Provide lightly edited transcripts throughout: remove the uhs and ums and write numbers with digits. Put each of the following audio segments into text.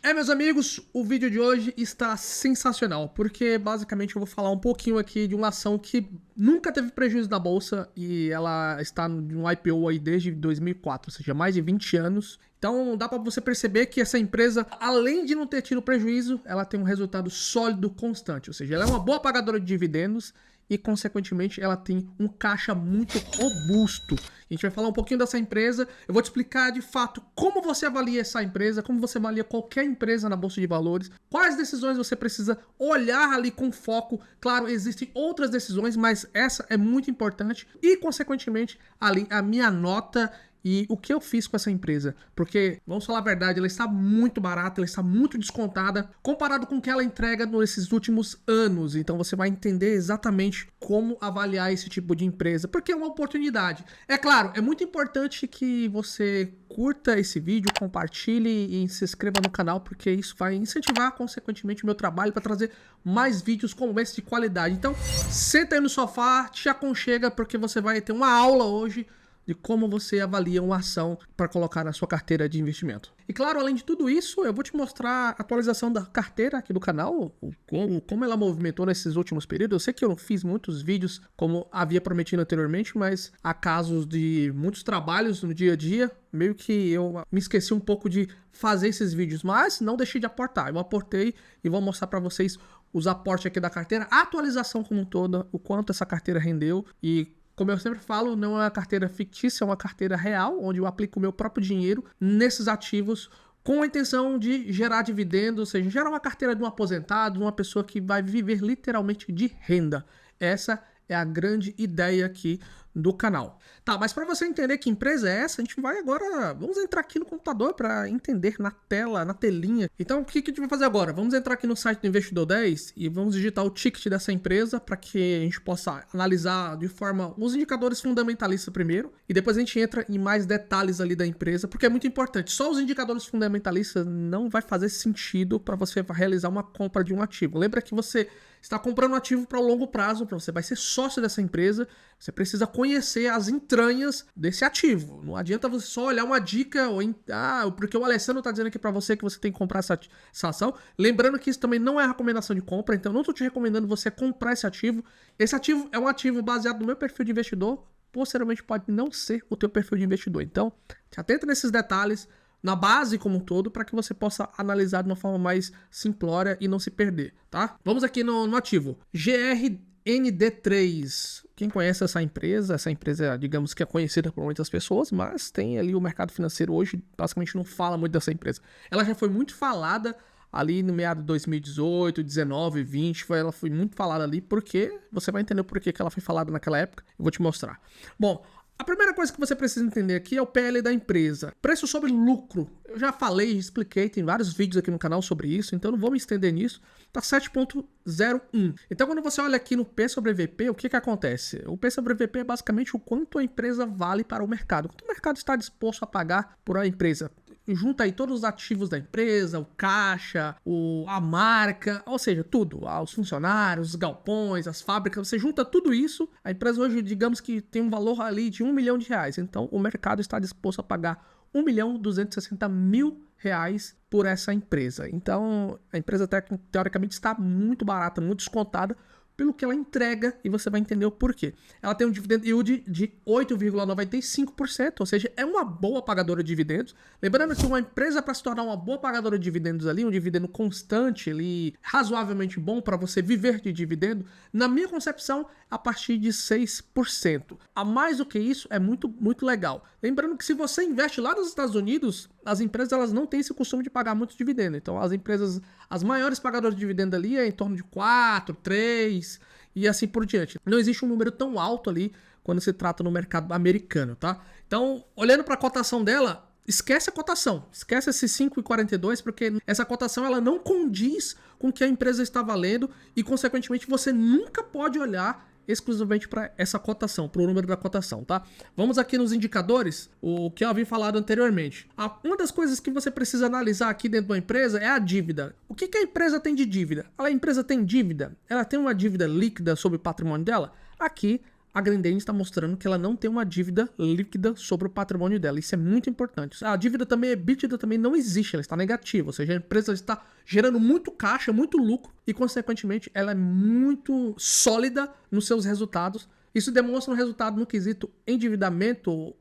Meus amigos, o vídeo de hoje está sensacional, porque basicamente eu vou falar um pouquinho aqui de uma ação que nunca teve prejuízo na bolsa e ela está no IPO aí desde 2004, ou seja, mais de 20 anos. Então dá para você perceber que essa empresa, além de não ter tido prejuízo, ela tem um resultado sólido, constante, ou seja, ela é uma boa pagadora de dividendos e, consequentemente, ela tem um caixa muito robusto. A gente vai falar um pouquinho dessa empresa, eu vou te explicar de fato como você avalia essa empresa, como você avalia qualquer empresa na Bolsa de Valores, quais decisões você precisa olhar ali com foco. Claro, existem outras decisões, mas essa é muito importante e, consequentemente, ali a minha nota e o que eu fiz com essa empresa, porque, vamos falar a verdade, ela está muito barata, ela está muito descontada, comparado com o que ela entrega nesses últimos anos. Então você vai entender exatamente como avaliar esse tipo de empresa, porque é uma oportunidade. É claro, é muito importante que você curta esse vídeo, compartilhe e se inscreva no canal, porque isso vai incentivar, consequentemente, o meu trabalho para trazer mais vídeos como esse de qualidade. Então, senta aí no sofá, te aconchega, porque você vai ter uma aula hoje de como você avalia uma ação para colocar na sua carteira de investimento. E claro, além de tudo isso, eu vou te mostrar a atualização da carteira aqui do canal, como ela movimentou nesses últimos períodos. Eu sei que eu não fiz muitos vídeos como havia prometido anteriormente, mas há casos de muitos trabalhos no dia a dia, meio que eu me esqueci um pouco de fazer esses vídeos, mas não deixei de aportar. Eu aportei e vou mostrar para vocês os aportes aqui da carteira, a atualização como um todo, o quanto essa carteira rendeu e, como eu sempre falo, não é uma carteira fictícia, é uma carteira real, onde eu aplico o meu próprio dinheiro nesses ativos com a intenção de gerar dividendos, ou seja, gerar uma carteira de um aposentado, de uma pessoa que vai viver literalmente de renda. Essa é a grande ideia aqui do canal. Tá, mas para você entender que empresa é essa, a gente vai agora, vamos entrar aqui no computador para entender na tela, na telinha. Então, o que a gente vai fazer agora? Vamos entrar aqui no site do Investidor 10 e vamos digitar o ticket dessa empresa para que a gente possa analisar de forma os indicadores fundamentalistas primeiro e depois a gente entra em mais detalhes ali da empresa, porque é muito importante. Só os indicadores fundamentalistas não vai fazer sentido para você realizar uma compra de um ativo. Lembra que você está comprando um ativo para o longo prazo, para você vai ser sócio dessa empresa, você precisa conhecer as entranhas desse ativo. Não adianta você só olhar uma dica, porque o Alessandro está dizendo aqui para você que você tem que comprar essa ação. Lembrando que isso também não é recomendação de compra, então não estou te recomendando você comprar esse ativo. Esse ativo é um ativo baseado no meu perfil de investidor, posteriormente pode não ser o teu perfil de investidor. Então, te atenta nesses detalhes, na base como um todo, para que você possa analisar de uma forma mais simplória e não se perder, tá? Vamos aqui no ativo. GRND3. Quem conhece essa empresa, digamos que é conhecida por muitas pessoas, mas tem ali o mercado financeiro hoje, basicamente não fala muito dessa empresa. Ela já foi muito falada ali no meado de 2018, 19, 20, ela foi muito falada ali, porque você vai entender por que ela foi falada naquela época, eu vou te mostrar. Bom, a primeira coisa que você precisa entender aqui é o PL da empresa. Preço sobre lucro. Eu já falei, expliquei, tem vários vídeos aqui no canal sobre isso, então não vou me estender nisso. Tá 7,01. Então quando você olha aqui no P sobre VP, o que acontece? O P sobre VP é basicamente o quanto a empresa vale para o mercado. Quanto o mercado está disposto a pagar por a empresa. Junta aí todos os ativos da empresa, o caixa, a marca, ou seja, tudo, os funcionários, os galpões, as fábricas, você junta tudo isso, a empresa hoje, digamos que tem um valor ali de R$1 milhão, então o mercado está disposto a pagar R$1.260.000 por essa empresa. Então a empresa teoricamente está muito barata, muito descontada, pelo que ela entrega, e você vai entender o porquê. Ela tem um dividend yield de 8,95%, ou seja, é uma boa pagadora de dividendos. Lembrando que uma empresa, para se tornar uma boa pagadora de dividendos ali, um dividendo constante ali, razoavelmente bom para você viver de dividendo, na minha concepção, a partir de 6%. A mais do que isso, é muito, muito legal. Lembrando que se você investe lá nos Estados Unidos, as empresas elas não têm esse costume de pagar muito dividendo. Então as empresas, as maiores pagadoras de dividendo ali é em torno de 4, 3 e assim por diante. Não existe um número tão alto ali quando se trata no mercado americano, tá? Então, olhando para a cotação dela, esquece a cotação, esquece esse 5,42, porque essa cotação ela não condiz com o que a empresa está valendo e, consequentemente, você nunca pode olhar exclusivamente para essa cotação, para o número da cotação, tá? Vamos aqui nos indicadores, o que eu havia falado anteriormente. Uma das coisas que você precisa analisar aqui dentro da empresa é a dívida. O que a empresa tem de dívida? A empresa tem dívida? Ela tem uma dívida líquida sobre o patrimônio dela? Aqui a Grendene está mostrando que ela não tem uma dívida líquida sobre o patrimônio dela. Isso é muito importante. A dívida também, EBITDA também não existe, ela está negativa. Ou seja, a empresa está gerando muito caixa, muito lucro e, consequentemente, ela é muito sólida nos seus resultados. Isso demonstra um resultado no quesito endividamento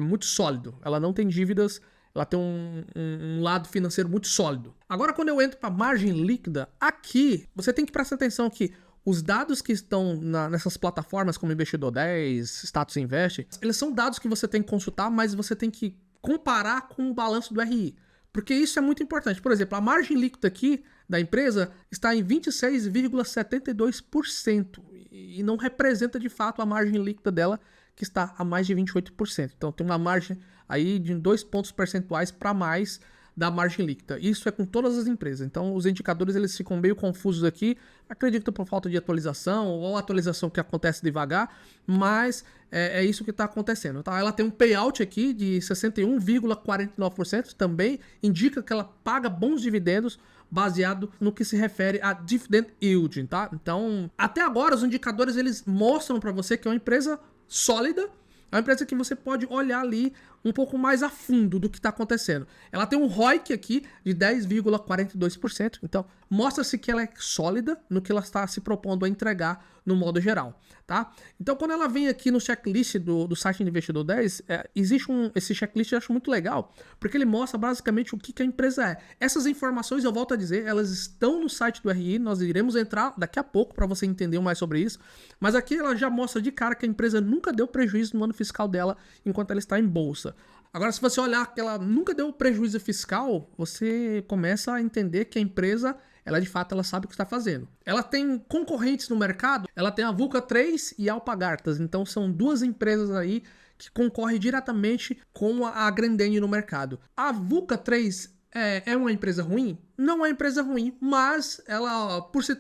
muito sólido. Ela não tem dívidas, ela tem um lado financeiro muito sólido. Agora, quando eu entro para margem líquida, aqui você tem que prestar atenção que os dados que estão nessas plataformas como Investidor 10, Status Invest, eles são dados que você tem que consultar, mas você tem que comparar com o balanço do RI. Porque isso é muito importante. Por exemplo, a margem líquida aqui da empresa está em 26,72% e não representa de fato a margem líquida dela, que está a mais de 28%. Então tem uma margem aí de 2 pontos percentuais para mais da margem líquida. Isso é com todas as empresas. Então os indicadores eles ficam meio confusos aqui, acredito por falta de atualização ou atualização que acontece devagar, mas é isso que está acontecendo. Tá? Ela tem um payout aqui de 61,49%, também indica que ela paga bons dividendos baseado no que se refere a dividend yield, tá? Então, até agora os indicadores eles mostram para você que é uma empresa sólida. É uma empresa que você pode olhar ali um pouco mais a fundo do que está acontecendo. Ela tem um ROIC aqui de 10,42%, então mostra-se que ela é sólida no que ela está se propondo a entregar no modo geral, tá? Então quando ela vem aqui no checklist do site do Investidor 10, existe esse checklist eu acho muito legal, porque ele mostra basicamente o que a empresa é. Essas informações, eu volto a dizer, elas estão no site do RI, nós iremos entrar daqui a pouco para você entender mais sobre isso, mas aqui ela já mostra de cara que a empresa nunca deu prejuízo no ano fiscal dela enquanto ela está em bolsa. Agora, se você olhar que ela nunca deu prejuízo fiscal, você começa a entender que a empresa, ela de fato, ela sabe o que está fazendo. Ela tem concorrentes no mercado, ela tem a Vulca 3 e a Alpargatas, então são duas empresas aí que concorrem diretamente com a Grendene no mercado. A Vulca 3 é uma empresa ruim? Não é uma empresa ruim, mas ela, por ser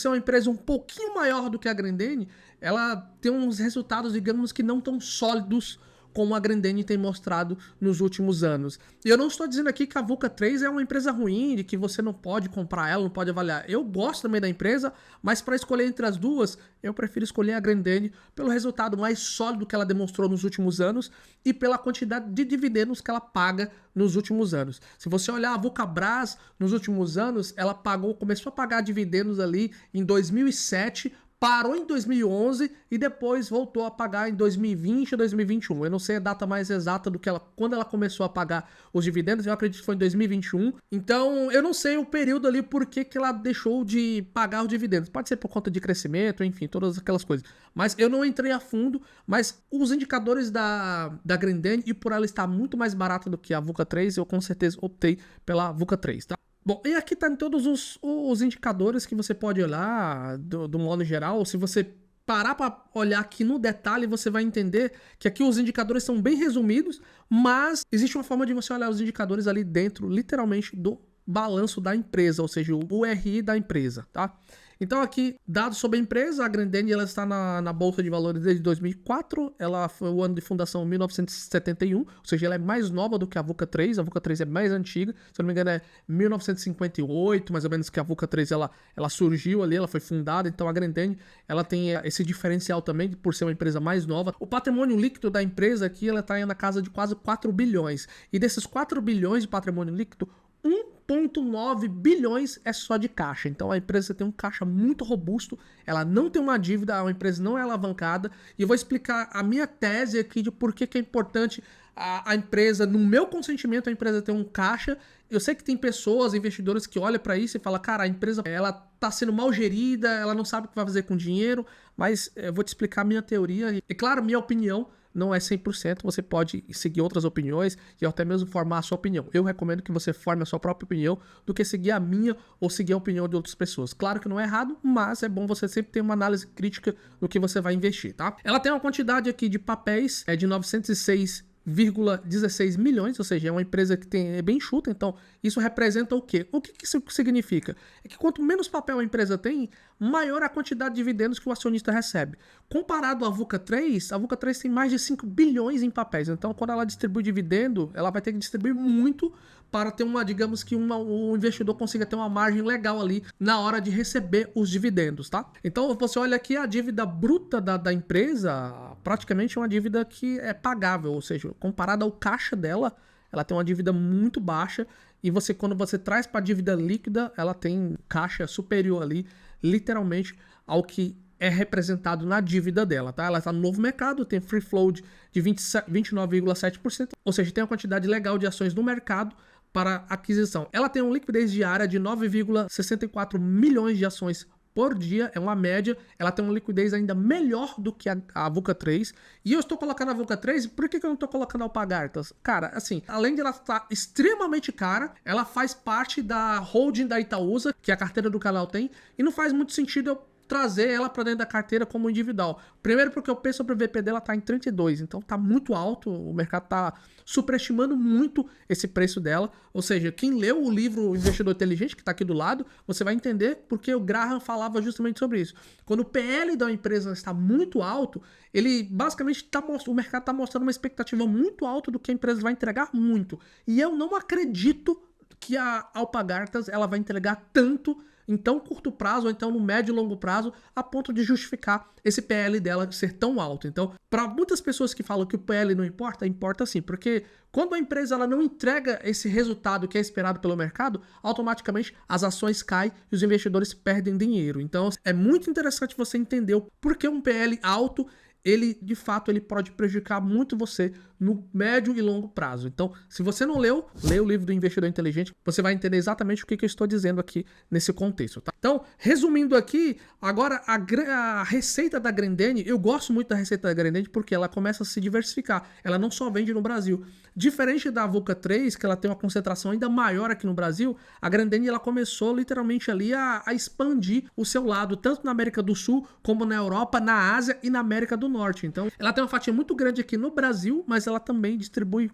uma empresa um pouquinho maior do que a Grendene, ela tem uns resultados, digamos que não tão sólidos como a Grendene tem mostrado nos últimos anos. E eu não estou dizendo aqui que a Vulca 3 é uma empresa ruim, de que você não pode comprar ela, não pode avaliar. Eu gosto também da empresa, mas para escolher entre as duas, eu prefiro escolher a Grendene pelo resultado mais sólido que ela demonstrou nos últimos anos e pela quantidade de dividendos que ela paga nos últimos anos. Se você olhar a Vulcabras nos últimos anos, ela começou a pagar dividendos ali em 2007, parou em 2011 e depois voltou a pagar em 2020 e 2021. Eu não sei a data mais exata do que quando ela começou a pagar os dividendos, eu acredito que foi em 2021. Então, eu não sei o período ali por que ela deixou de pagar os dividendos. Pode ser por conta de crescimento, enfim, todas aquelas coisas. Mas eu não entrei a fundo, mas os indicadores da Grendene, e por ela estar muito mais barata do que a Vulca 3, eu com certeza optei pela Vulca 3, tá? Bom, e aqui tá em todos os indicadores que você pode olhar do modo geral. Se você parar para olhar aqui no detalhe, você vai entender que aqui os indicadores são bem resumidos, mas existe uma forma de você olhar os indicadores ali dentro, literalmente, do balanço da empresa, ou seja, o RI da empresa, tá? Então aqui, dados sobre a empresa, a Grendene ela está na Bolsa de Valores desde 2004, ela foi o ano de fundação 1971, ou seja, ela é mais nova do que a Vulca 3 é mais antiga, se eu não me engano é 1958, mais ou menos que a Vulca 3 ela surgiu ali, ela foi fundada, então a Grendene ela tem esse diferencial também por ser uma empresa mais nova. O patrimônio líquido da empresa aqui, ela está na casa de quase 4 bilhões, e desses 4 bilhões de patrimônio líquido, 1,9 bilhões é só de caixa. Então a empresa tem um caixa muito robusto, ela não tem uma dívida, a empresa não é alavancada. E eu vou explicar a minha tese aqui de por que é importante a empresa, no meu consentimento, a empresa ter um caixa. Eu sei que tem pessoas, investidores que olham para isso e falam, cara, a empresa ela tá sendo mal gerida, ela não sabe o que vai fazer com o dinheiro, mas eu vou te explicar a minha teoria. E claro, minha opinião não é 100%, você pode seguir outras opiniões e até mesmo formar a sua opinião. Eu recomendo que você forme a sua própria opinião do que seguir a minha ou seguir a opinião de outras pessoas. Claro que não é errado, mas é bom você sempre ter uma análise crítica do que você vai investir, tá? Ela tem uma quantidade aqui de papéis de 906 2,16 milhões, ou seja, é uma empresa que é bem enxuta, então isso representa o quê? O que isso significa? É que quanto menos papel a empresa tem, maior a quantidade de dividendos que o acionista recebe. Comparado à VUCA 3, a VUCA 3 tem mais de 5 bilhões em papéis, então quando ela distribui dividendo, ela vai ter que distribuir muito para ter digamos que o investidor consiga ter uma margem legal ali na hora de receber os dividendos, tá? Então você olha aqui a dívida bruta da empresa, praticamente é uma dívida que é pagável, ou seja, comparada ao caixa dela, ela tem uma dívida muito baixa e quando você traz para a dívida líquida, ela tem caixa superior ali, literalmente, ao que é representado na dívida dela, tá? Ela está no novo mercado, tem free float de 29,7%, ou seja, tem uma quantidade legal de ações no mercado para aquisição. Ela tem uma liquidez diária de 9,64 milhões de ações por dia, é uma média. Ela tem uma liquidez ainda melhor do que a VUCA 3. E eu estou colocando a VUCA 3, por que eu não estou colocando a Alpargatas? Cara, assim, além de ela estar extremamente cara, ela faz parte da holding da Itaúsa, que a carteira do canal tem, e não faz muito sentido eu trazer ela para dentro da carteira como individual. Primeiro porque o P sobre VP dela tá em 32, então tá muito alto, o mercado tá superestimando muito esse preço dela, ou seja, quem leu o livro Investidor Inteligente, que tá aqui do lado, você vai entender porque o Graham falava justamente sobre isso. Quando o PL da empresa está muito alto, ele basicamente o mercado tá mostrando uma expectativa muito alta do que a empresa vai entregar muito, e eu não acredito que a Alpargatas ela vai entregar tanto em tão curto prazo, ou então no médio e longo prazo, a ponto de justificar esse PL dela ser tão alto. Então, para muitas pessoas que falam que o PL não importa, importa sim, porque quando a empresa ela não entrega esse resultado que é esperado pelo mercado, automaticamente as ações caem e os investidores perdem dinheiro. Então, é muito interessante você entender o porquê um PL alto ele, de fato, ele pode prejudicar muito você no médio e longo prazo. Então, se você não leu, leia o livro do Investidor Inteligente, você vai entender exatamente o que eu estou dizendo aqui nesse contexto, tá? Então, resumindo aqui, agora a receita da Grendene, eu gosto muito da receita da Grendene porque ela começa a se diversificar. Ela não só vende no Brasil. Diferente da VUCA 3, que ela tem uma concentração ainda maior aqui no Brasil, a Grendene ela começou literalmente ali a expandir o seu lado, tanto na América do Sul, como na Europa, na Ásia e na América do Norte. Então, ela tem uma fatia muito grande aqui no Brasil, mas ela também distribui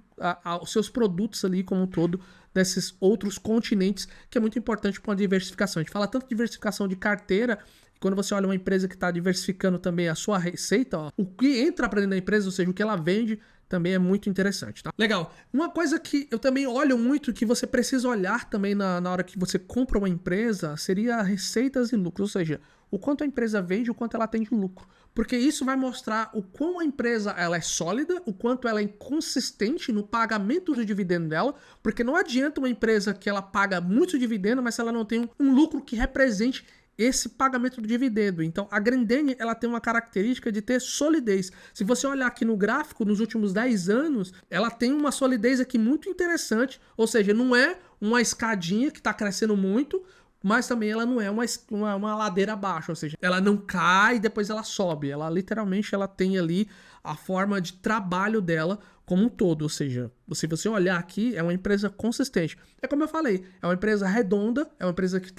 os seus produtos ali como um todo desses outros continentes, que é muito importante para uma diversificação. A gente fala tanto de diversificação de carteira, e quando você olha uma empresa que está diversificando também a sua receita, ó, o que entra para dentro da empresa, ou seja, o que ela vende, também é muito interessante, tá? Legal. Uma coisa que eu também olho muito, que você precisa olhar também na hora que você compra uma empresa, seria receitas e lucros, ou seja, o quanto a empresa vende, o quanto ela tem de lucro. Porque isso vai mostrar o quão a empresa ela é sólida, o quanto ela é inconsistente no pagamento do dividendo dela, porque não adianta uma empresa que ela paga muito dividendo, mas se ela não tem um lucro que represente esse pagamento do dividendo. Então, a Grendene, ela tem uma característica de ter solidez. Se você olhar aqui no gráfico, nos últimos 10 anos, ela tem uma solidez aqui muito interessante, ou seja, não é uma escadinha que está crescendo muito, mas também ela não é uma ladeira abaixo, ou seja, ela não cai e depois ela sobe. Ela literalmente ela tem ali a forma de trabalho dela como um todo, ou seja, se você olhar aqui, é uma empresa consistente. É como eu falei, é uma empresa redonda, é uma empresa que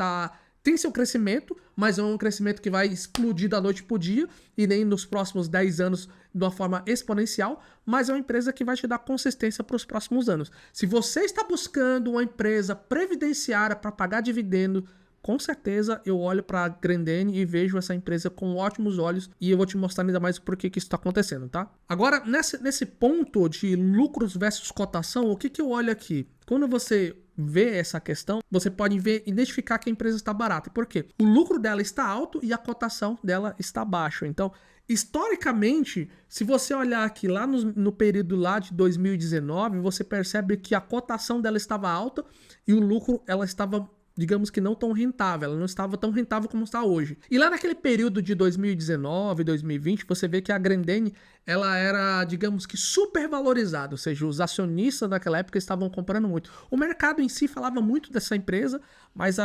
tem seu crescimento, mas é um crescimento que vai explodir da noite pro dia e nem nos próximos 10 anos de uma forma exponencial, mas é uma empresa que vai te dar consistência para os próximos anos. Se você está buscando uma empresa previdenciária para pagar dividendo, com certeza eu olho para a Grendene e vejo essa empresa com ótimos olhos e eu vou te mostrar ainda mais o porquê que isso está acontecendo, tá? Agora, nesse ponto de lucros versus cotação, o que eu olho aqui? Quando você vê essa questão, você pode identificar que a empresa está barata. Por quê? O lucro dela está alto e a cotação dela está baixa. Então, historicamente, se você olhar aqui lá no período lá de 2019, você percebe que a cotação dela estava alta e o lucro ela estava, digamos que não tão rentável, ela não estava tão rentável como está hoje. E lá naquele período de 2019, 2020, você vê que a Grendene, ela era, digamos que super valorizada, ou seja, os acionistas naquela época estavam comprando muito. O mercado em si falava muito dessa empresa, mas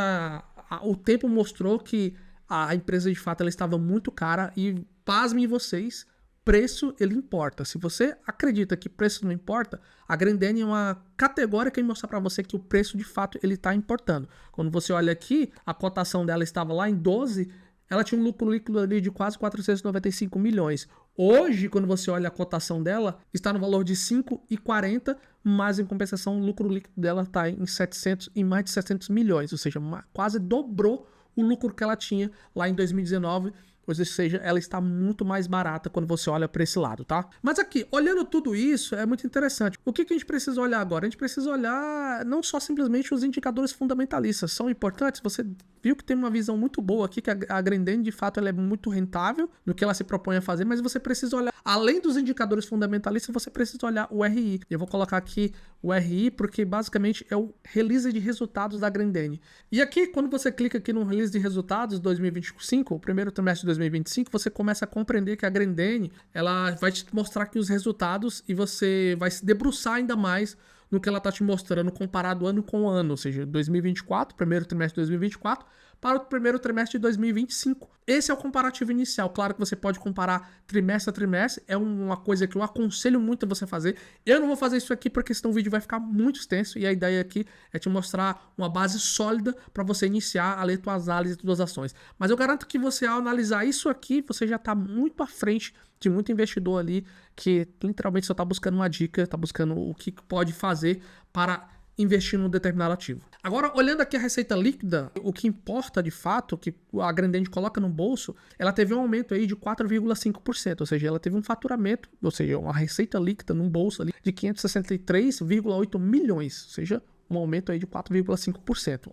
o tempo mostrou que a empresa de fato ela estava muito cara e, pasmem vocês, preço ele importa. Se você acredita que preço não importa, a Grendene é uma categoria que vai mostrar para você que o preço de fato ele está importando. Quando você olha aqui, a cotação dela estava lá em 12, ela tinha um lucro líquido ali de quase 495 milhões. Hoje, quando você olha a cotação dela, está no valor de 5,40, mas em compensação o lucro líquido dela está em mais de 700 milhões, ou seja, quase dobrou o lucro que ela tinha lá em 2019. Ou seja, ela está muito mais barata quando você olha para esse lado, tá? Mas aqui, olhando tudo isso, é muito interessante. O que a gente precisa olhar agora? A gente precisa olhar não só simplesmente os indicadores fundamentalistas. São importantes, você viu que tem uma visão muito boa aqui, que a Grendene, de fato, ela é muito rentável no que ela se propõe a fazer, mas você precisa olhar, além dos indicadores fundamentalistas, você precisa olhar o RI. Eu vou colocar aqui o RI porque basicamente é o release de resultados da Grendene. E aqui, quando você clica aqui no release de resultados 2025, o primeiro trimestre de 2025, você começa a compreender que a Grendene, ela vai te mostrar aqui os resultados e você vai se debruçar ainda mais no que ela está te mostrando comparado ano com ano, ou seja, 2024, primeiro trimestre de 2024, para o primeiro trimestre de 2025. Esse é o comparativo inicial. Claro que você pode comparar trimestre a trimestre, é uma coisa que eu aconselho muito a você fazer. Eu não vou fazer isso aqui porque senão o vídeo vai ficar muito extenso e a ideia aqui é te mostrar uma base sólida para você iniciar a ler suas análises de suas ações. Mas eu garanto que você, ao analisar isso aqui, você já está muito à frente de muito investidor ali que literalmente só está buscando uma dica, está buscando o que pode fazer para investir num determinado ativo. Agora, olhando aqui a receita líquida, o que importa de fato, que a Grendene coloca no bolso, ela teve um aumento aí de 4,5%, ou seja, ela teve um faturamento, ou seja, uma receita líquida num bolso ali de 563,8 milhões, ou seja, um aumento aí de 4,5%.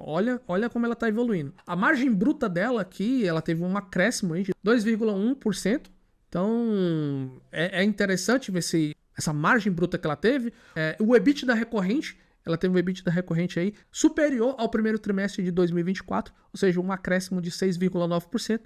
Olha como ela está evoluindo. A margem bruta dela aqui, ela teve um acréscimo aí de 2,1%. Então, é interessante ver essa margem bruta que ela teve. O EBITDA recorrente, ela teve um EBITDA recorrente aí superior ao primeiro trimestre de 2024, ou seja, um acréscimo de 6,9%.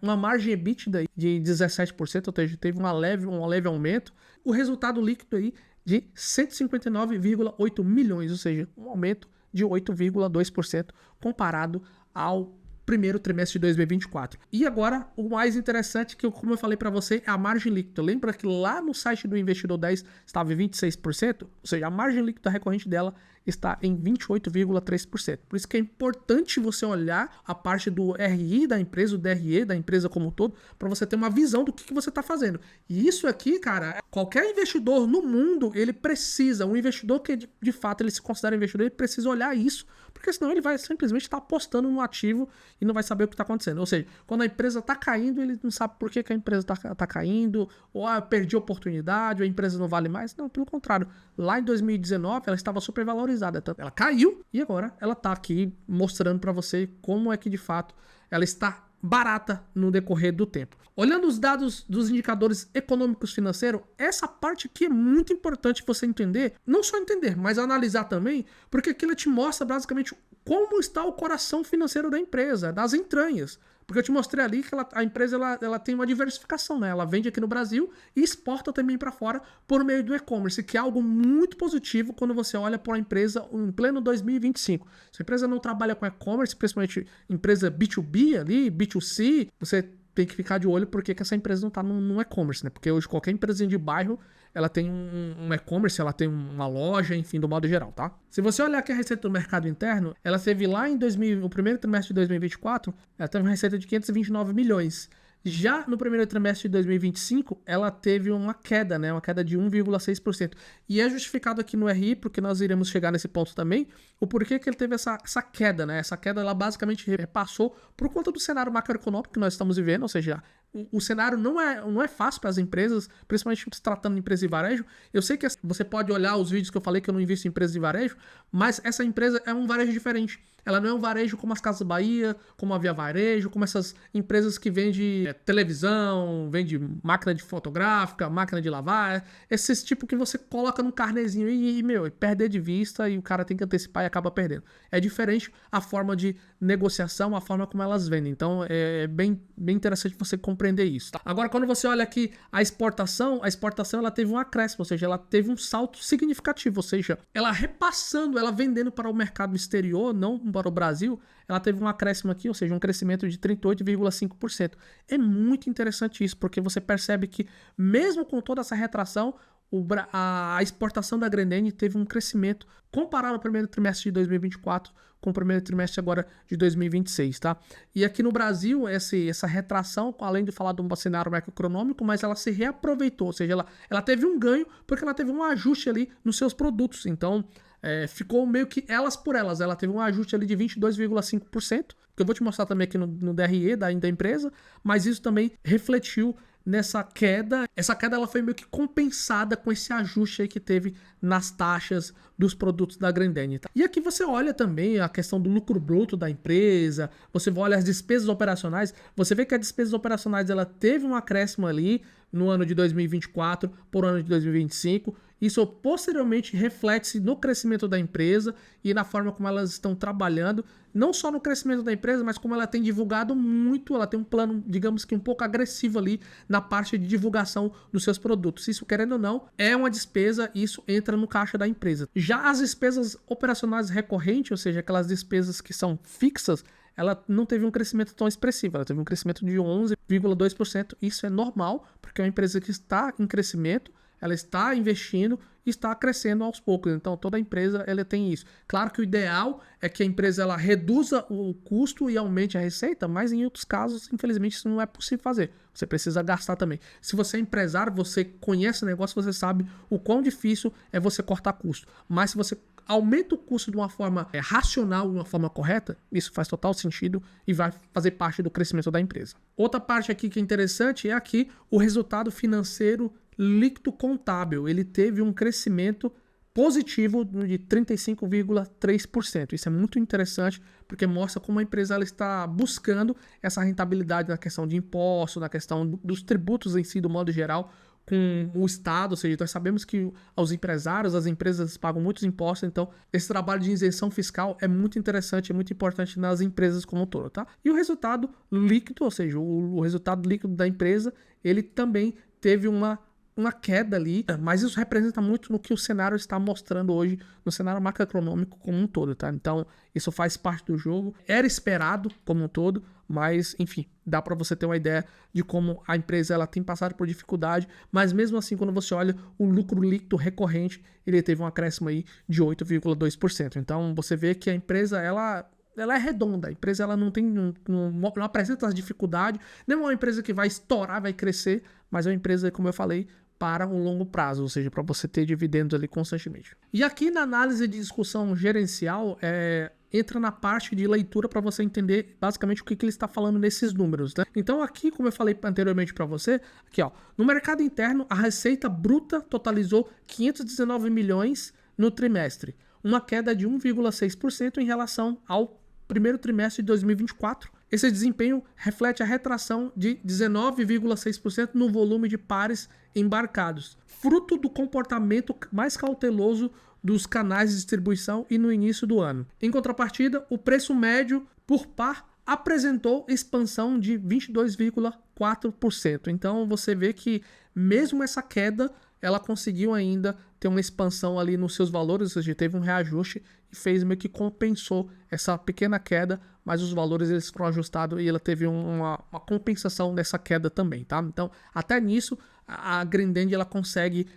Uma margem EBITDA de 17%, ou seja, teve um leve aumento. O resultado líquido aí de 159,8 milhões, ou seja, um aumento de 8,2% comparado ao primeiro trimestre de 2024. E agora, o mais interessante, que como eu falei para você, é a margem líquida. Lembra que lá no site do Investidor 10 estava em 26%? Ou seja, a margem líquida recorrente dela está em 28,3%. Por isso que é importante você olhar a parte do RI da empresa, o DRE da empresa como um todo, para você ter uma visão do que você está fazendo. E isso aqui, cara, qualquer investidor no mundo, ele precisa, um investidor que de fato ele se considera investidor, ele precisa olhar isso, porque senão ele vai simplesmente estar apostando no ativo e não vai saber o que está acontecendo. Ou seja, quando a empresa está caindo, ele não sabe por que a empresa está caindo, ou perdi a oportunidade, ou a empresa não vale mais. Não, pelo contrário. Lá em 2019, ela estava super valorizada. Ela caiu e agora ela está aqui mostrando para você como é que de fato ela está barata no decorrer do tempo. Olhando os dados dos indicadores econômicos financeiros, essa parte aqui é muito importante você entender, não só entender, mas analisar também, porque aquilo te mostra basicamente como está o coração financeiro da empresa, das entranhas. Porque eu te mostrei ali que a empresa ela tem uma diversificação, né? Ela vende aqui no Brasil e exporta também para fora por meio do e-commerce, que é algo muito positivo quando você olha para uma empresa em pleno 2025. Se a empresa não trabalha com e-commerce, principalmente empresa B2B ali, B2C, você tem que ficar de olho porque que essa empresa não está no e-commerce, né? Porque hoje qualquer empresa de bairro ela tem um e-commerce, ela tem uma loja, enfim, do modo geral, tá? Se você olhar aqui a receita do mercado interno, ela teve lá no primeiro trimestre de 2024, ela teve uma receita de 529 milhões. Já no primeiro trimestre de 2025, ela teve uma queda, né? Uma queda de 1,6%. E é justificado aqui no RI, porque nós iremos chegar nesse ponto também, o porquê que ele teve essa queda, né? Essa queda, ela basicamente repassou por conta do cenário macroeconômico que nós estamos vivendo, ou seja, o cenário não é fácil para as empresas, principalmente se tratando de empresa de varejo. Eu sei que você pode olhar os vídeos que eu falei que eu não invisto em empresa de varejo, mas essa empresa é um varejo diferente. Ela não é um varejo como as Casas Bahia, como a Via Varejo, como essas empresas que vendem televisão, vende máquina de fotográfica, máquina de lavar, esses tipo que você coloca num carnezinho e perder de vista e o cara tem que antecipar e acaba perdendo. É diferente a forma de negociação, a forma como elas vendem. Então é bem interessante você compreender isso. Tá? Agora, quando você olha aqui a exportação ela teve um acréscimo, ou seja, ela teve um salto significativo, ou seja, ela repassando, ela vendendo para o mercado exterior, não para o Brasil, ela teve um acréscimo aqui, ou seja, um crescimento de 38,5%. É muito interessante isso, porque você percebe que mesmo com toda essa retração, a exportação da Grendene teve um crescimento comparado ao primeiro trimestre de 2024 com o primeiro trimestre agora de 2026, tá? E aqui no Brasil, essa retração, além de falar de um cenário macroeconômico, mas ela se reaproveitou, ou seja, ela teve um ganho porque ela teve um ajuste ali nos seus produtos. Então, ficou meio que elas por elas. Ela teve um ajuste ali de 22,5%, que eu vou te mostrar também aqui no DRE da empresa, mas isso também refletiu nessa queda. Essa queda ela foi meio que compensada com esse ajuste aí que teve nas taxas dos produtos da Grendene. Tá? E aqui você olha também a questão do lucro bruto da empresa, você olha as despesas operacionais, você vê que as despesas operacionais ela teve um acréscimo ali no ano de 2024 por ano de 2025. Isso posteriormente reflete-se no crescimento da empresa e na forma como elas estão trabalhando, não só no crescimento da empresa, mas como ela tem divulgado muito, ela tem um plano, digamos que um pouco agressivo ali na parte de divulgação dos seus produtos. Isso, querendo ou não, é uma despesa e isso entra no caixa da empresa. Já as despesas operacionais recorrentes, ou seja, aquelas despesas que são fixas, ela não teve um crescimento tão expressivo, ela teve um crescimento de 11,2%. Isso é normal, porque é uma empresa que está em crescimento, ela está investindo e está crescendo aos poucos. Então, toda empresa ela tem isso. Claro que o ideal é que a empresa ela reduza o custo e aumente a receita, mas em outros casos, infelizmente, isso não é possível fazer. Você precisa gastar também. Se você é empresário, você conhece o negócio, você sabe o quão difícil é você cortar custo. Mas se você aumenta o custo de uma forma racional, de uma forma correta, isso faz total sentido e vai fazer parte do crescimento da empresa. Outra parte aqui que é interessante é aqui o resultado financeiro líquido contábil. Ele teve um crescimento positivo de 35,3%. Isso é muito interessante porque mostra como a empresa ela está buscando essa rentabilidade na questão de impostos, na questão dos tributos em si, do modo geral, com o Estado. Ou seja, nós sabemos que os empresários, as empresas pagam muitos impostos, então esse trabalho de isenção fiscal é muito interessante, é muito importante nas empresas como um todo, tá? E o resultado líquido, ou seja, o resultado líquido da empresa, ele também teve uma queda ali, mas isso representa muito no que o cenário está mostrando hoje, no cenário macroeconômico como um todo, tá? Então, isso faz parte do jogo, era esperado como um todo, mas, enfim, dá para você ter uma ideia de como a empresa ela tem passado por dificuldade, mas mesmo assim, quando você olha o lucro líquido recorrente, ele teve um acréscimo aí de 8,2%. Então, você vê que a empresa, ela é redonda, a empresa ela não apresenta as dificuldades, não é uma empresa que vai estourar, vai crescer, mas é uma empresa, como eu falei, para um longo prazo, ou seja, para você ter dividendos ali constantemente. E aqui na análise de discussão gerencial, entra na parte de leitura para você entender basicamente o que ele está falando nesses números, né? Então aqui, como eu falei anteriormente para você, aqui ó, no mercado interno, a receita bruta totalizou 519 milhões no trimestre, uma queda de 1,6% em relação ao primeiro trimestre de 2024. Esse desempenho reflete a retração de 19,6% no volume de pares embarcados, fruto do comportamento mais cauteloso dos canais de distribuição e no início do ano. Em contrapartida, o preço médio por par apresentou expansão de 22,4%. Então você vê que mesmo essa queda, ela conseguiu ainda ter uma expansão ali nos seus valores, ou seja, teve um reajuste e fez meio que compensou essa pequena queda, mas os valores eles foram ajustados e ela teve uma compensação dessa queda também, tá? Então, até nisso, a Grendene ela consegue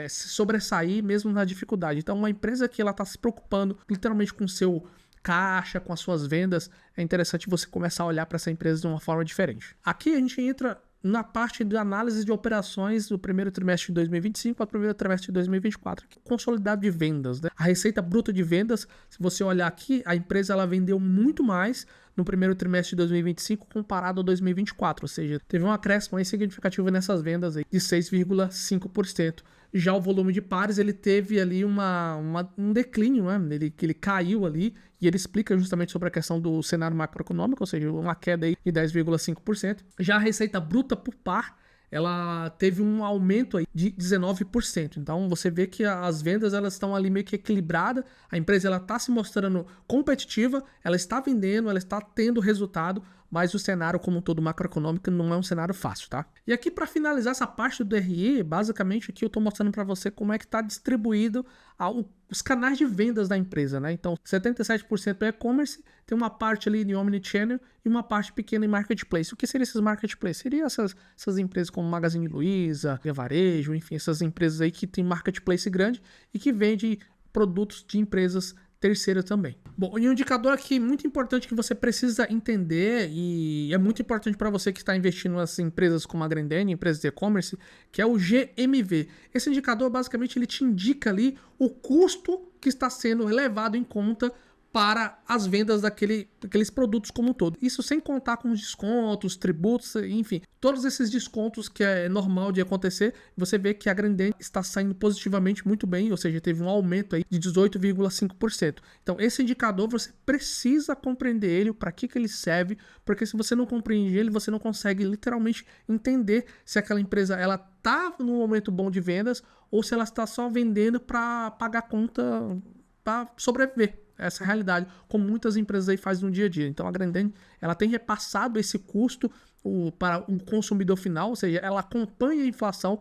se sobressair mesmo na dificuldade. Então, uma empresa que ela está se preocupando literalmente com o seu caixa, com as suas vendas, é interessante você começar a olhar para essa empresa de uma forma diferente. Aqui a gente entra na parte de análise de operações do primeiro trimestre de 2025 ao primeiro trimestre de 2024, consolidado de vendas, né? A receita bruta de vendas, se você olhar aqui, a empresa ela vendeu muito mais no primeiro trimestre de 2025 comparado ao 2024, ou seja, teve um acréscimo aí significativo nessas vendas aí de 6,5%. Já o volume de pares, ele teve ali um declínio, né? Ele caiu ali, e ele explica justamente sobre a questão do cenário macroeconômico, ou seja, uma queda aí de 10,5%. Já a receita bruta por par, ela teve um aumento aí de 19%. Então você vê que as vendas elas estão ali meio que equilibradas, a empresa ela está se mostrando competitiva, ela está vendendo, ela está tendo resultado, mas o cenário como um todo macroeconômico não é um cenário fácil, tá? E aqui para finalizar essa parte do DRE, basicamente aqui eu tô mostrando para você como é que tá distribuído os canais de vendas da empresa, né? Então, 77% é e-commerce, tem uma parte ali em omnichannel e uma parte pequena em marketplace. O que seriam esses marketplaces? Seriam essas empresas como Magazine Luiza, Via Varejo, enfim, essas empresas aí que tem marketplace grande e que vende produtos de empresas terceiras também. Bom, e um indicador aqui muito importante que você precisa entender, e é muito importante para você que está investindo nas empresas como a Grendene, empresas de e-commerce, que é o GMV. Esse indicador, basicamente, ele te indica ali o custo que está sendo levado em conta para as vendas daqueles produtos como um todo. Isso sem contar com os descontos, tributos, enfim, todos esses descontos que é normal de acontecer. Você vê que a Grendene está saindo positivamente muito bem, ou seja, teve um aumento aí de 18,5%. Então, esse indicador você precisa compreender ele, para que ele serve, porque se você não compreende ele, você não consegue literalmente entender se aquela empresa ela está num momento bom de vendas ou se ela está só vendendo para pagar conta, para sobreviver. Essa é a realidade, como muitas empresas aí fazem no dia a dia. Então a Grendene, ela tem repassado esse custo para o consumidor final, ou seja, ela acompanha a inflação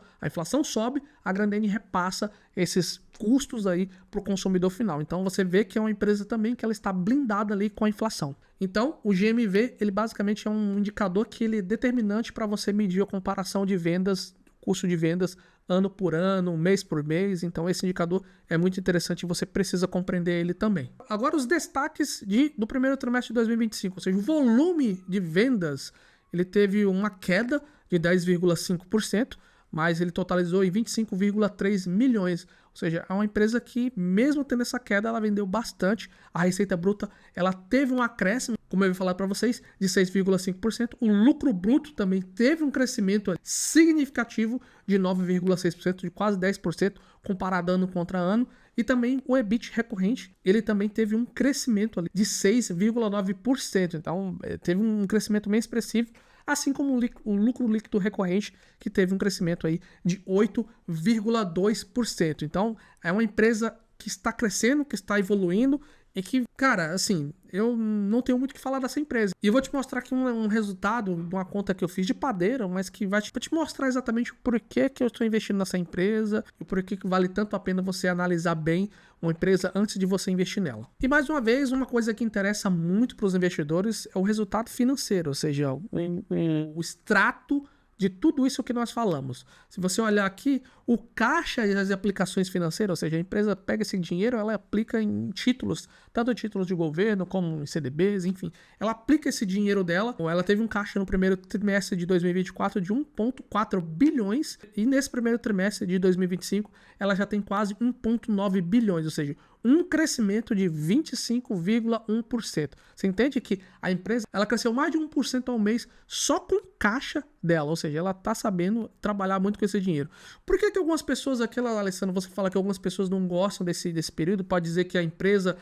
sobe, a Grendene repassa esses custos aí para o consumidor final. Então você vê que é uma empresa também que ela está blindada ali com a inflação. Então o GMV, ele basicamente é um indicador que ele é determinante para você medir a comparação de vendas, custo de vendas ano por ano, mês por mês. Então esse indicador é muito interessante e você precisa compreender ele também. Agora os destaques do primeiro trimestre de 2025, ou seja, o volume de vendas, ele teve uma queda de 10,5%, mas ele totalizou em 25,3 milhões. Ou seja, é uma empresa que, mesmo tendo essa queda, ela vendeu bastante. A receita bruta, ela teve um acréscimo, como eu ia falar para vocês, de 6,5%. O lucro bruto também teve um crescimento significativo de 9,6%, de quase 10%, comparado ano contra ano. E também o EBIT recorrente, ele também teve um crescimento ali de 6,9%. Então, teve um crescimento bem expressivo, assim como o lucro líquido recorrente, que teve um crescimento aí de 8,2%. Então, é uma empresa que está crescendo, que está evoluindo e que, cara, assim, eu não tenho muito o que falar dessa empresa. E eu vou te mostrar aqui um resultado de uma conta que eu fiz de padeira, mas que vai te mostrar exatamente o porquê que eu estou investindo nessa empresa e por que vale tanto a pena você analisar bem uma empresa antes de você investir nela. E mais uma vez, uma coisa que interessa muito para os investidores é o resultado financeiro, ou seja, o extrato de tudo isso que nós falamos. Se você olhar aqui, o caixa das aplicações financeiras, ou seja, a empresa pega esse dinheiro, ela aplica em títulos, tanto títulos de governo como em CDBs, enfim. Ela aplica esse dinheiro dela, ela teve um caixa no primeiro trimestre de 2024 de 1,4 bilhões e nesse primeiro trimestre de 2025 ela já tem quase 1,9 bilhões, ou seja, um crescimento de 25,1%. Você entende que a empresa ela cresceu mais de 1% ao mês só com caixa dela, ou seja, ela está sabendo trabalhar muito com esse dinheiro. Por que algumas pessoas, Alessandro, você fala que algumas pessoas não gostam desse período, pode dizer que a empresa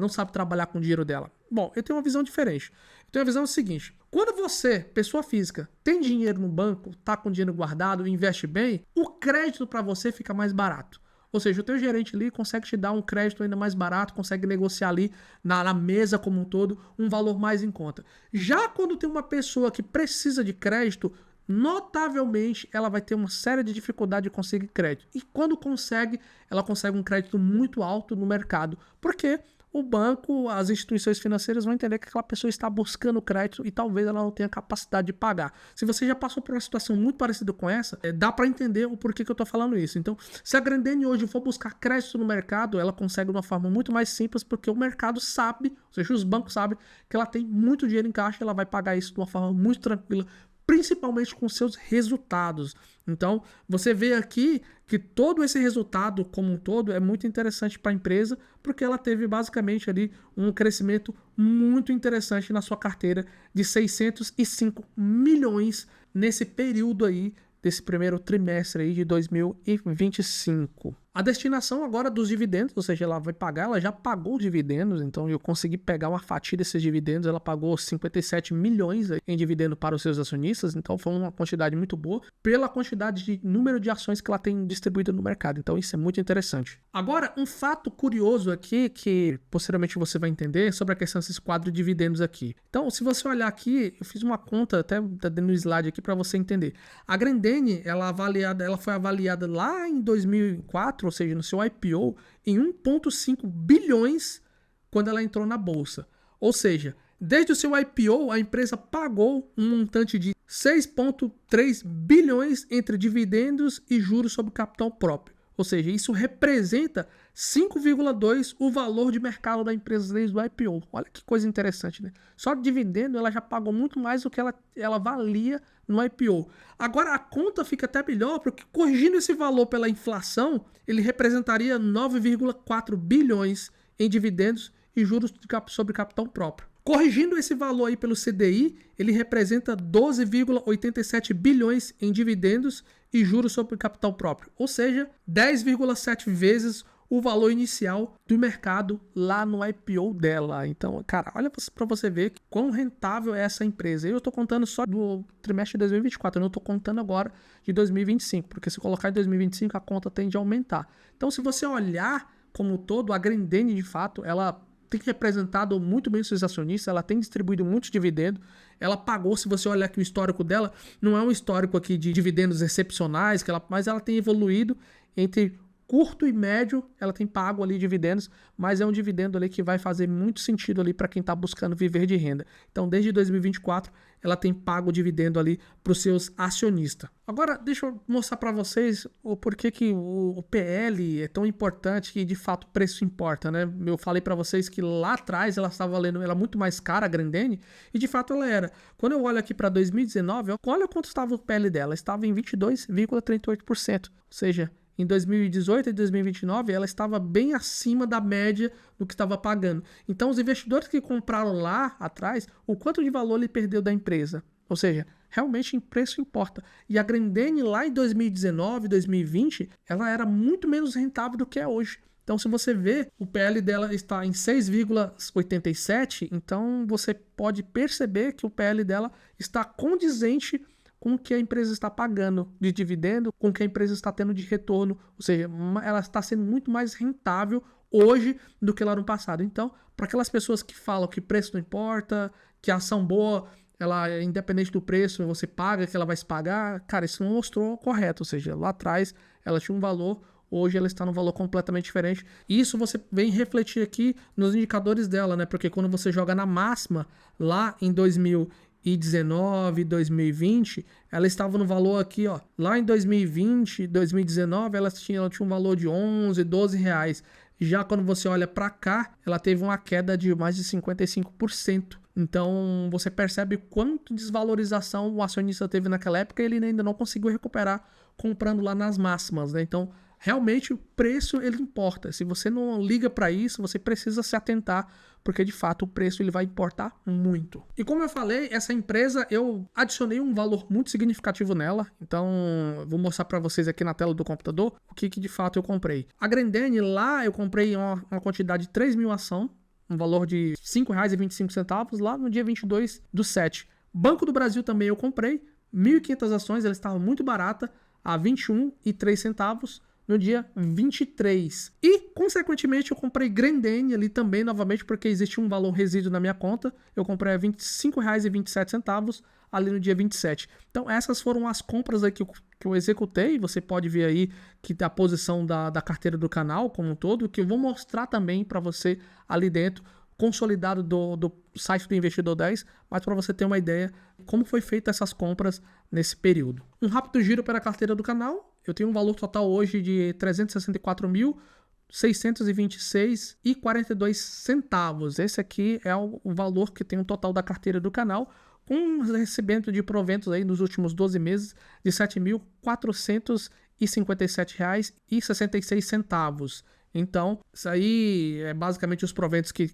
não sabe trabalhar com o dinheiro dela? Bom, eu tenho uma visão diferente. Eu tenho a visão seguinte: quando você, pessoa física, tem dinheiro no banco, está com dinheiro guardado, investe bem, o crédito para você fica mais barato. Ou seja, o teu gerente ali consegue te dar um crédito ainda mais barato, consegue negociar ali na mesa como um todo um valor mais em conta. Já quando tem uma pessoa que precisa de crédito, notavelmente ela vai ter uma série de dificuldade de conseguir crédito. E quando consegue, ela consegue um crédito muito alto no mercado. Por quê? O banco, as instituições financeiras vão entender que aquela pessoa está buscando crédito e talvez ela não tenha capacidade de pagar. Se você já passou por uma situação muito parecida com essa, dá para entender o porquê que eu estou falando isso. Então, se a Grendene hoje for buscar crédito no mercado, ela consegue de uma forma muito mais simples, porque o mercado sabe, ou seja, os bancos sabem que ela tem muito dinheiro em caixa e ela vai pagar isso de uma forma muito tranquila, principalmente com seus resultados. Então, você vê aqui que todo esse resultado como um todo é muito interessante para a empresa, porque ela teve basicamente ali um crescimento muito interessante na sua carteira de 605 milhões nesse período aí, desse primeiro trimestre aí de 2025. A destinação agora dos dividendos, ou seja, ela vai pagar, ela já pagou os dividendos, então eu consegui pegar uma fatia desses dividendos, ela pagou 57 milhões em dividendo para os seus acionistas, então foi uma quantidade muito boa, pela quantidade de número de ações que ela tem distribuído no mercado, então isso é muito interessante. Agora, um fato curioso aqui, que posteriormente você vai entender, sobre a questão desses quadros de dividendos aqui. Então, se você olhar aqui, eu fiz uma conta, até dando no slide aqui para você entender. A Grendene, ela foi avaliada lá em 2004, ou seja, no seu IPO, em 1,5 bilhões quando ela entrou na bolsa. Ou seja, desde o seu IPO, a empresa pagou um montante de 6,3 bilhões entre dividendos e juros sobre capital próprio. Ou seja, isso representa 5,2 o valor de mercado da empresa desde o IPO. Olha que coisa interessante, né? Só de dividendo ela já pagou muito mais do que ela valia no IPO. Agora a conta fica até melhor, porque corrigindo esse valor pela inflação, ele representaria 9,4 bilhões em dividendos e juros sobre capital próprio. Corrigindo esse valor aí pelo CDI, ele representa 12,87 bilhões em dividendos e juros sobre capital próprio, ou seja, 10,7 vezes o valor inicial do mercado lá no IPO dela. Então, cara, olha para você ver quão rentável é essa empresa. Eu estou contando só do trimestre de 2024, eu não estou contando agora de 2025, porque se colocar em 2025 a conta tende a aumentar. Então, se você olhar como um todo, a Grendene, de fato, ela tem representado muito bem os seus acionistas, ela tem distribuído muitos dividendos, ela pagou, se você olhar aqui o histórico dela, não é um histórico aqui de dividendos excepcionais, mas ela tem evoluído entre curto e médio, ela tem pago ali dividendos, mas é um dividendo ali que vai fazer muito sentido ali para quem está buscando viver de renda. Então, desde 2024, ela tem pago dividendo ali para os seus acionistas. Agora, deixa eu mostrar para vocês o porquê que o PL é tão importante, que de fato o preço importa, né? Eu falei para vocês que lá atrás ela estava valendo, ela muito mais cara, a Grendene, e de fato ela era. Quando eu olho aqui para 2019, olha quanto estava o PL dela, estava em 22,38%, ou seja, em 2018 e 2029, ela estava bem acima da média do que estava pagando. Então, os investidores que compraram lá atrás, o quanto de valor ele perdeu da empresa? Ou seja, realmente o preço importa. E a Grendene lá em 2019, 2020, ela era muito menos rentável do que é hoje. Então, se você vê, o PL dela está em 6,87, então você pode perceber que o PL dela está condizente com o que a empresa está pagando de dividendo, com o que a empresa está tendo de retorno, ou seja, ela está sendo muito mais rentável hoje do que lá no passado. Então, para aquelas pessoas que falam que preço não importa, que a ação boa, ela é independente do preço, você paga, que ela vai se pagar, cara, isso não mostrou correto, ou seja, lá atrás ela tinha um valor, hoje ela está num valor completamente diferente. E isso você vem refletir aqui nos indicadores dela, né? Porque quando você joga na máxima, lá em 2019, 2020, ela estava no valor aqui, ó. Lá em 2020, 2019, ela tinha um valor de 11, 12 reais. Já quando você olha para cá, ela teve uma queda de mais de 55%. Então, você percebe quanto desvalorização o acionista teve naquela época e ele ainda não conseguiu recuperar comprando lá nas máximas, né? Então, realmente o preço ele importa. Se você não liga para isso, você precisa se atentar, porque de fato o preço ele vai importar muito. E como eu falei, essa empresa eu adicionei um valor muito significativo nela. Então vou mostrar para vocês aqui na tela do computador o que de fato eu comprei. A Grendene lá eu comprei uma quantidade de 3.000 ação, um valor de R$ 5,25 lá no dia 22/7. Banco do Brasil também eu comprei 1.500 ações, ela estava muito barata, a R$ 21,03 no dia 23. E, consequentemente, eu comprei Grendene ali também, novamente, porque existia um valor resíduo na minha conta. Eu comprei a R$ 25,27 ali no dia 27. Então, essas foram as compras aí que eu executei. Você pode ver aí que a posição da carteira do canal como um todo, que eu vou mostrar também para você ali dentro, consolidado do site do Investidor 10, mas para você ter uma ideia como foi feita essas compras nesse período. Um rápido giro para a carteira do canal. Eu tenho um valor total hoje de R$ 364.626,42 Esse aqui é o valor que tem o total da carteira do canal, com um recebimento de proventos aí nos últimos 12 meses de R$ 7.457,66. Então, isso aí é basicamente os proventos que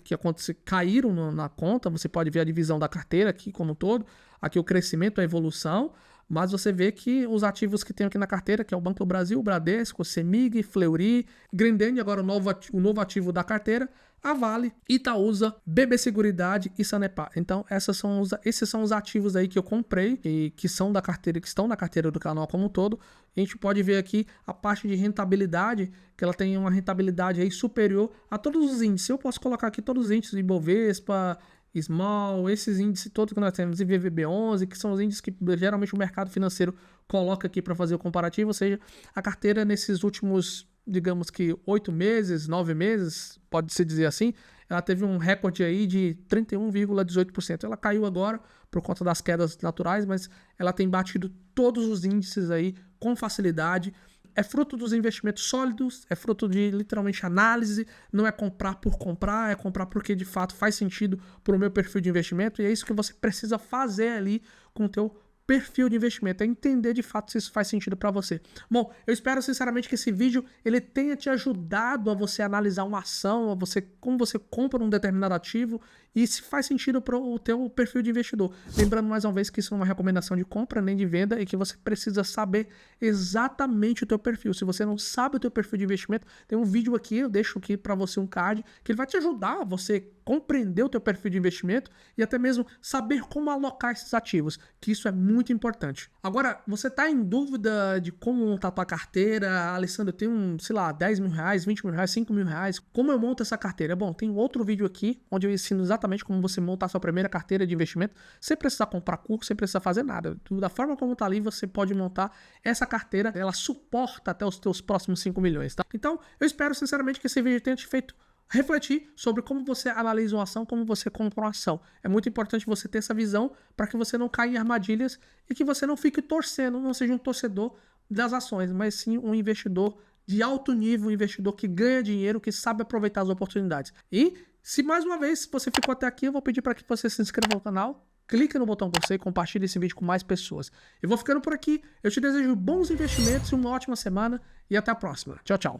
caíram na conta. Você pode ver a divisão da carteira aqui como um todo. Aqui o crescimento, a evolução. mas você vê que os ativos que tem aqui na carteira, que é o Banco do Brasil, Bradesco, Semig, Fleury, Grendene, agora o novo ativo da carteira, a Vale, Itaúsa, BB Seguridade e Sanepar. Então, esses são os ativos aí que eu comprei e que são da carteira, que estão na carteira do canal como um todo. A gente pode ver aqui a parte de rentabilidade, que ela tem uma rentabilidade aí superior a todos os índices. Eu posso colocar aqui todos os índices de Ibovespa, Small, esses índices todos que nós temos, IVVB11, que são os índices que geralmente o mercado financeiro coloca aqui para fazer o comparativo, ou seja, a carteira nesses últimos, digamos que 8 meses, 9 meses, pode-se dizer assim, ela teve um recorde aí de 31,18%. Ela caiu agora por conta das quedas naturais, mas ela tem batido todos os índices aí com facilidade. É fruto dos investimentos sólidos, é fruto de literalmente análise, não é comprar por comprar, é comprar porque de fato faz sentido para o meu perfil de investimento, e é isso que você precisa fazer ali com o teu perfil de investimento, é entender de fato se isso faz sentido para você. Bom, eu espero sinceramente que esse vídeo ele tenha te ajudado a você analisar uma ação, como você compra um determinado ativo e se faz sentido para o teu perfil de investidor. Lembrando mais uma vez que isso não é uma recomendação de compra nem de venda e que você precisa saber exatamente o teu perfil. Se você não sabe o teu perfil de investimento, tem um vídeo aqui, eu deixo aqui para você um card, que ele vai te ajudar a você compreender o teu perfil de investimento e até mesmo saber como alocar esses ativos, que isso é muito importante. Agora, você está em dúvida de como montar a tua carteira? Alessandro, eu tenho, sei lá, 10 mil reais, 20 mil reais, 5 mil reais. Como eu monto essa carteira? Bom, tem outro vídeo aqui, onde eu ensino exatamente como você montar a sua primeira carteira de investimento, sem precisar comprar curso, sem precisar fazer nada. Da forma como está ali, você pode montar essa carteira, ela suporta até os teus próximos 5 milhões, tá? Então, eu espero sinceramente que esse vídeo tenha te feito refletir sobre como você analisa uma ação, como você compra uma ação. É muito importante você ter essa visão para que você não caia em armadilhas e que você não fique torcendo, não seja um torcedor das ações, mas sim um investidor de alto nível, um investidor que ganha dinheiro, que sabe aproveitar as oportunidades. E, se mais uma vez você ficou até aqui, eu vou pedir para que você se inscreva no canal, clique no botão gostei e compartilhe esse vídeo com mais pessoas. Eu vou ficando por aqui, eu te desejo bons investimentos e uma ótima semana e até a próxima. Tchau, tchau.